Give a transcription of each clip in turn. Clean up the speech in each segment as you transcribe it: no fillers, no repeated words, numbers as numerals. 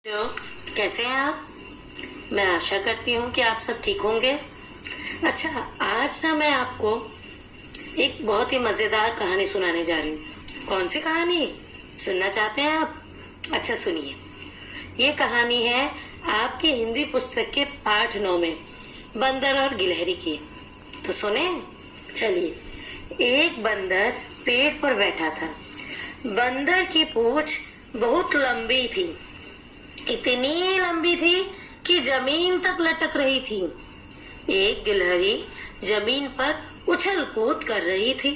तो कैसे हैं आप? मैं आशा करती हूँ कि आप सब ठीक होंगे। अच्छा, आज ना मैं आपको एक बहुत ही मज़ेदार कहानी सुनाने जा रही हूँ। कौन सी कहानी सुनना चाहते हैं आप? अच्छा सुनिए, ये कहानी है आपकी हिंदी पुस्तक के पाठ 9 में बंदर और गिलहरी की। तो सुने, चलिए। एक बंदर पेड़ पर बैठा था। बंदर की पूंछ बहुत लंबी थी, इतनी लंबी थी कि जमीन तक लटक रही थी। एक गिलहरी जमीन पर उछल कूद कर रही थी।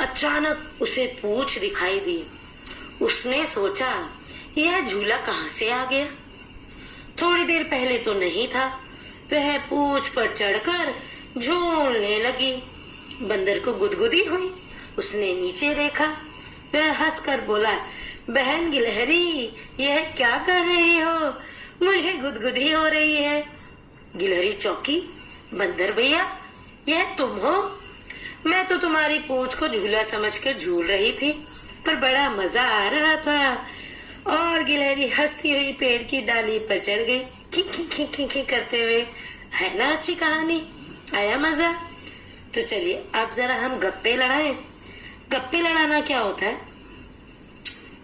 अचानक उसे पूंछ दिखाई दी। उसने सोचा, यह झूला कहाँ से आ गया? थोड़ी देर पहले तो नहीं था। वह पूंछ पर चढ़कर झूलने लगी। बंदर को गुदगुदी हुई। उसने नीचे देखा। वह हंसकर बोला, बहन गिलहरी, यह क्या कर रही हो? मुझे गुदगुदी हो रही है। गिलहरी चौंकी। बंदर भैया, यह तुम हो? मैं तो तुम्हारी पूंछ को झूला समझकर झूल रही थी, पर बड़ा मजा आ रहा था। और गिलहरी हंसती हुई पेड़ की डाली पर चढ़ गई, खी खी खी खी खी करते हुए। है ना अच्छी कहानी? आया मजा? तो चलिए अब जरा हम गप्पे लड़ाएं। गप्पे लड़ाना क्या होता है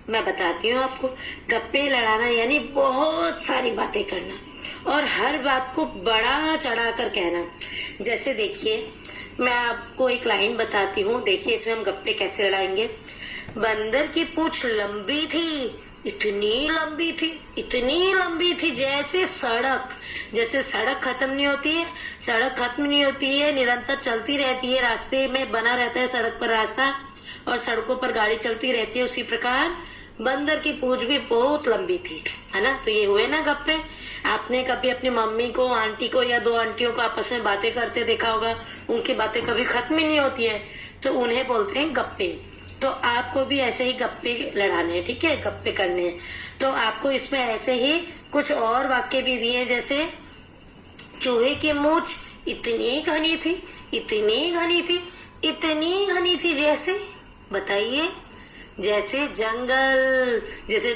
मैं बताती हूँ आपको। गप्पे लड़ाना यानी बहुत सारी बातें करना और हर बात को बड़ा चढ़ाकर कहना। जैसे देखिए, मैं आपको एक लाइन बताती हूँ, देखिए इसमें हम गप्पे कैसे लड़ाएंगे। बंदर की पूंछ लंबी थी, इतनी लंबी थी जैसे सड़क खत्म नहीं होती है। सड़क खत्म नहीं होती है, निरंतर चलती रहती है, रास्ते में बना रहता है सड़क पर रास्ता, और सड़कों पर गाड़ी चलती रहती है। उसी प्रकार बंदर की पूंछ भी बहुत लंबी थी, है ना। तो ये हुए ना गप्पे। आपने कभी अपनी मम्मी को, आंटी को या दो आंटियों को आपस में बातें करते देखा होगा। उनकी बातें कभी खत्म ही नहीं होती है, तो उन्हें बोलते हैं गप्पे। तो आपको भी ऐसे ही गप्पे लड़ाने हैं, ठीक है, गप्पे करने हैं। तो आपको इसमें ऐसे ही कुछ और वाक्य भी दिए, जैसे चूहे की मूंछ इतनी घनी थी जैसे, बताइए, जैसे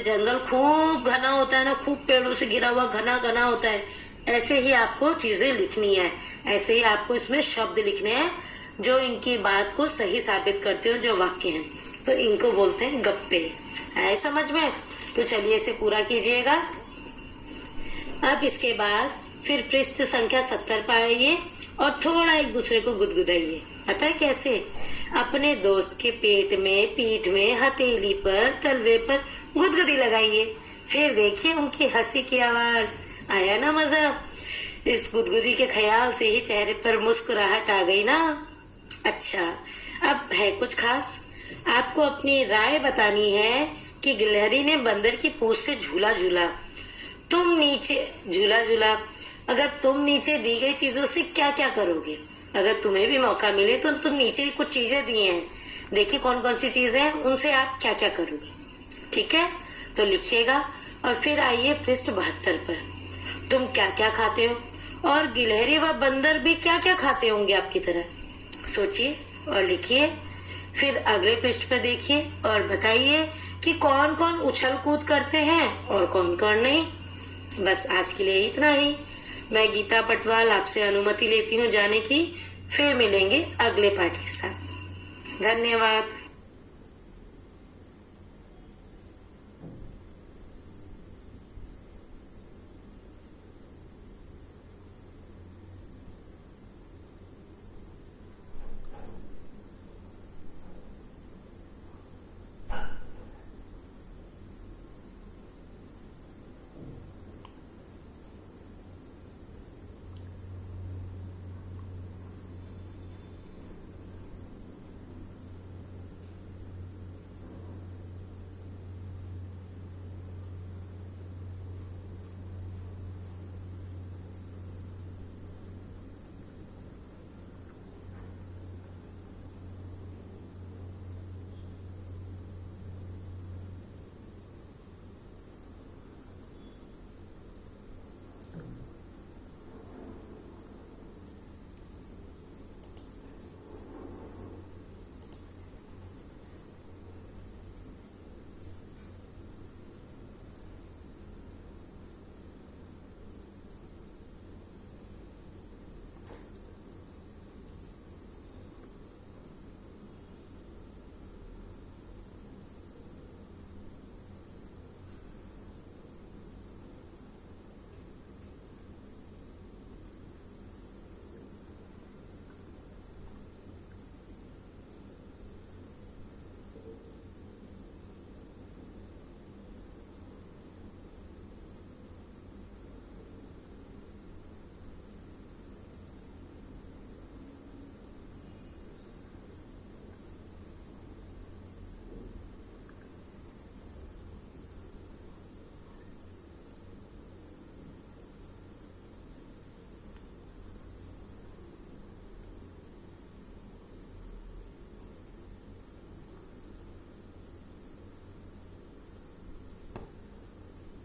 जंगल खूब घना होता है ना, खूब पेड़ों से घिरा हुआ घना होता है। ऐसे ही आपको चीजें लिखनी है, ऐसे ही आपको इसमें शब्द लिखने हैं जो इनकी बात को सही साबित करते हो, जो वाक्य हैं। तो इनको बोलते हैं गप्पे। आए समझ में? तो चलिए इसे पूरा कीजिएगा। अब इसके बाद फिर पृष्ठ संख्या 70 पर आइए और थोड़ा एक दूसरे को गुदगुदाइए। पता है कैसे? अपने दोस्त के पीठ में, हथेली पर, तलवे पर गुदगुदी लगाइए। फिर देखिए उनकी हंसी की आवाज। आया ना मजा? इस गुदगुदी के ख्याल से ही चेहरे पर मुस्कुराहट आ गई ना। अच्छा, अब है कुछ खास। आपको अपनी राय बतानी है कि गिलहरी ने बंदर की पूंछ से झूला झूला, अगर तुम नीचे दी गई चीजों से क्या क्या करोगे? अगर तुम्हें भी मौका मिले तो तुम नीचे कुछ चीजें दी हैं, देखिए कौन कौन सी चीजें हैं, उनसे आप क्या क्या करोगे? ठीक है, तो लिखिएगा। और फिर आइए पृष्ठ 72 पर। तुम क्या क्या खाते हो, और गिलहरी व बंदर भी क्या क्या खाते होंगे आपकी तरह? सोचिए और लिखिए। फिर अगले पृष्ठ पर देखिए और बताइए कि कौन कौन उछल कूद करते हैं और कौन कौन नहीं। बस आज के लिए इतना ही। मैं गीता पटवाल आपसे अनुमति लेती हूँ जाने की। फिर मिलेंगे अगले पाठ के साथ। धन्यवाद।